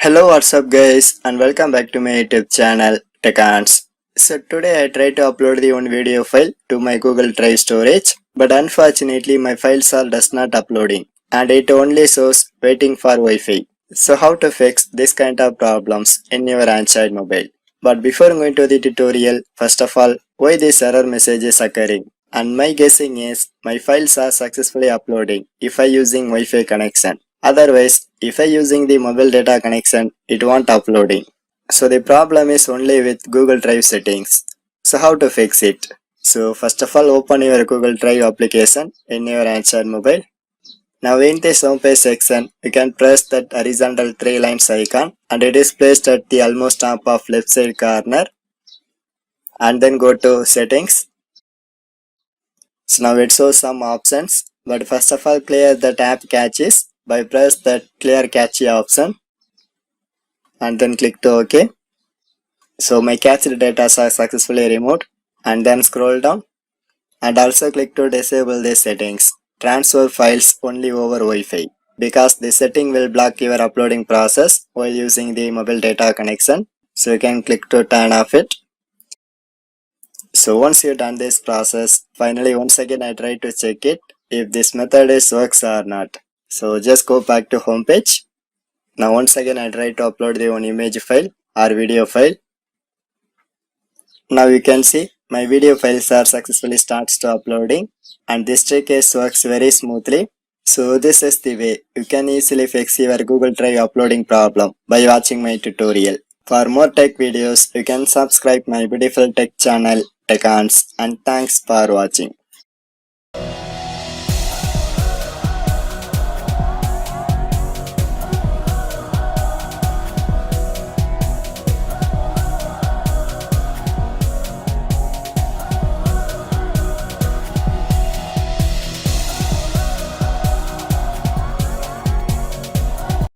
Hello, what's up guys, and welcome back to my YouTube channel TechAns. So today I tried to upload the one video file to my Google Drive storage, but unfortunately my files are does not uploading and it only shows waiting for Wi-Fi. So how to fix this kind of problems in your Android mobile? But before going to the tutorial, first of all, why this error message is occurring? And my guessing is my files are successfully uploading if I using Wi-Fi connection. Otherwise, if I using the mobile data connection, it won't uploading. So the problem is only with Google Drive settings. So how to fix it? So first of all, open your Google Drive application in your Android mobile. Now in this homepage section, you can press that horizontal 3 lines icon and it is placed at the almost top of left side corner, and then go to settings. So now it shows some options, but first of all clear the app caches by press that clear cache option and then click to OK. So my cached data are successfully removed, and then scroll down and also click to disable these settings. Transfer files only over Wi-Fi, because this setting will block your uploading process while using the mobile data connection. So you can click to turn off it. So once you done this process, finally once again I try to check it if this method is works or not. So just go back to home page. Now once again I try to upload the one image file or video file. Now you can see my video files are successfully starts to uploading, and this trick works very smoothly. So this is the way you can easily fix your Google Drive uploading problem by watching my tutorial. For more tech videos, you can subscribe my beautiful tech channel TechAns, and thanks for watching.